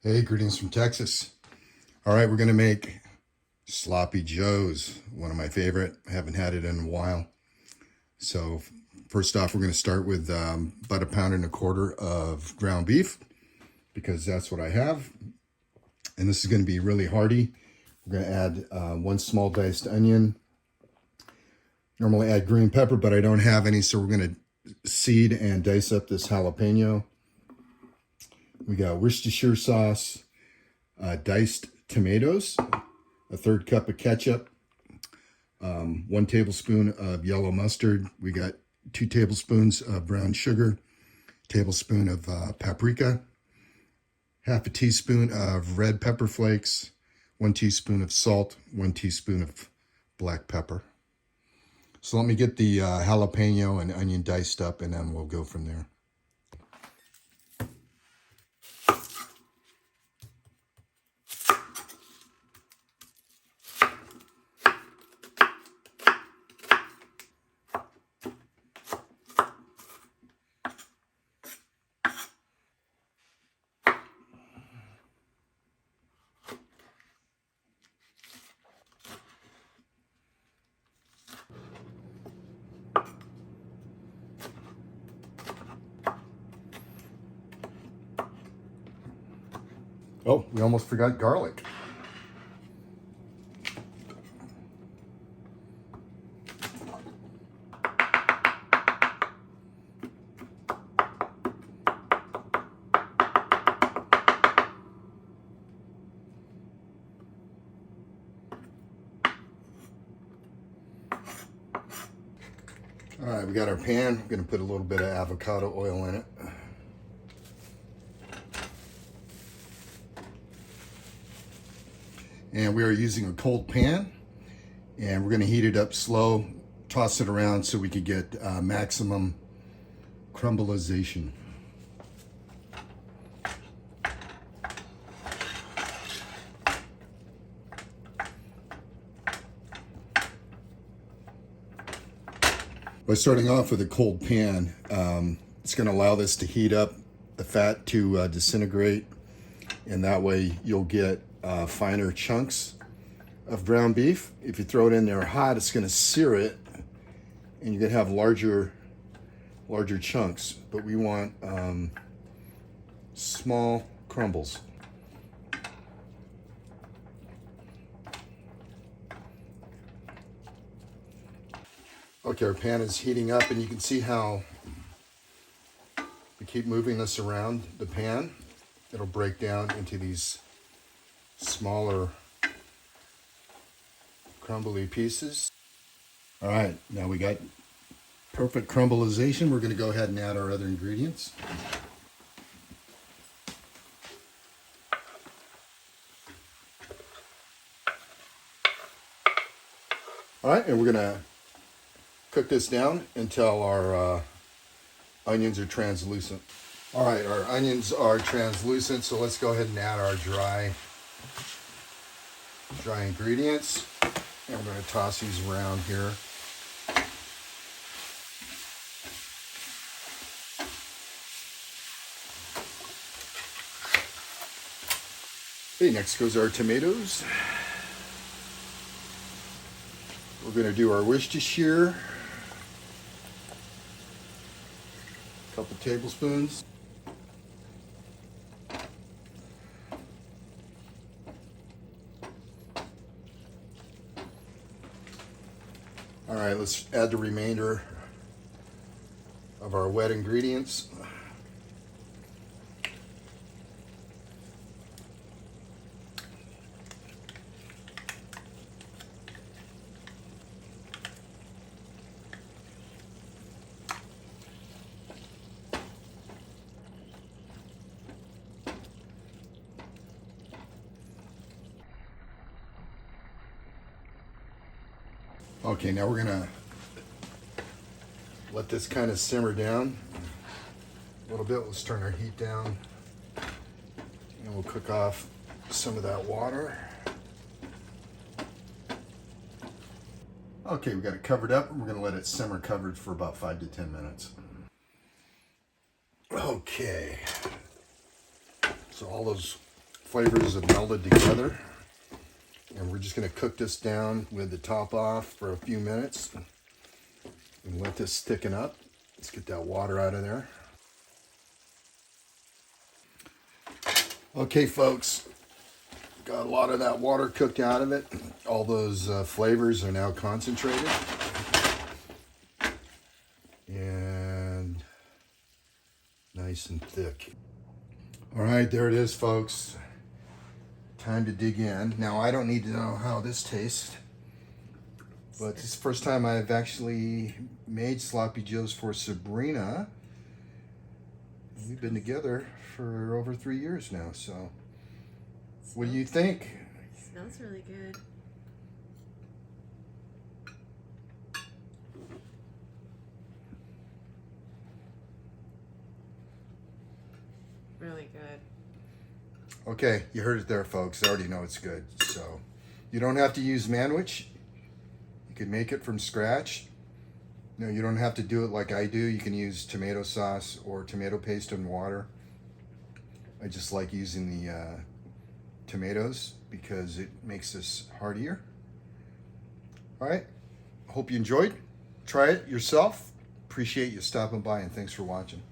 Hey, greetings from Texas. All right, we're going to make Sloppy Joe's, one of my favorite. I haven't had it in a while. So first off, we're going to start with about 1.25 pounds of ground beef because that's what I have. And this is going to be really hearty. We're going to add 1 small diced onion. Normally add green pepper, but I don't have any, so we're going to seed and dice up this jalapeno. We got Worcestershire sauce, diced tomatoes, a 1/3 cup of ketchup, 1 tablespoon of yellow mustard. We got 2 tablespoons of brown sugar, tablespoon of paprika, 1/2 teaspoon of red pepper flakes, 1 teaspoon of salt, 1 teaspoon of black pepper. So let me get the jalapeno and onion diced up, and then we'll go from there. Oh, we almost forgot garlic. All right, we got our pan. We're going to put a little bit of avocado oil in it. And we are using a cold pan, and we're going to heat it up slow, toss it around so we could get maximum crumbleization. By starting off with a cold pan, it's going to allow this to heat up, the fat to disintegrate, and that way you'll get finer chunks of ground beef. If you throw it in there hot, it's going to sear it, and you're going to have larger chunks. But we want small crumbles. Okay, our pan is heating up, and you can see how we keep moving this around the pan. It'll break down into these smaller crumbly pieces. All right, now we got perfect crumbleization. We're going to go ahead and add our other ingredients. All right, and we're going to cook this down until our onions are translucent. All right, our onions are translucent, so let's go ahead and add our dry ingredients. And we're going to toss these around here. Okay, next goes our tomatoes. We're going to do our Worcestershire, a couple tablespoons. All right, let's add the remainder of our wet ingredients. Okay, now we're gonna let this kind of simmer down a little bit. Let's turn our heat down, and we'll cook off some of that water. Okay, we got it covered up, and we're gonna let it simmer covered for about 5 to 10 minutes. Okay, so all those flavors have melded together. And we're just going to cook this down with the top off for a few minutes and let this thicken up. Let's get that water out of there. Okay, folks, got a lot of that water cooked out of it. All those flavors are now concentrated. And nice and thick. All right, there it is, folks. Time to dig in. Now, I don't need to know how this tastes, but this is the first time I've actually made Sloppy Joes for Sabrina. We've been together for over 3 years now, so what do you think? Smells really good. Really good. Okay, you heard it there, folks. I already know it's good. So you don't have to use Manwich. You can make it from scratch. No, you don't have to do it like I do. You can use tomato sauce or tomato paste and water. I just like using the tomatoes because it makes this heartier. All right, hope you enjoyed. Try it yourself. Appreciate you stopping by, and thanks for watching.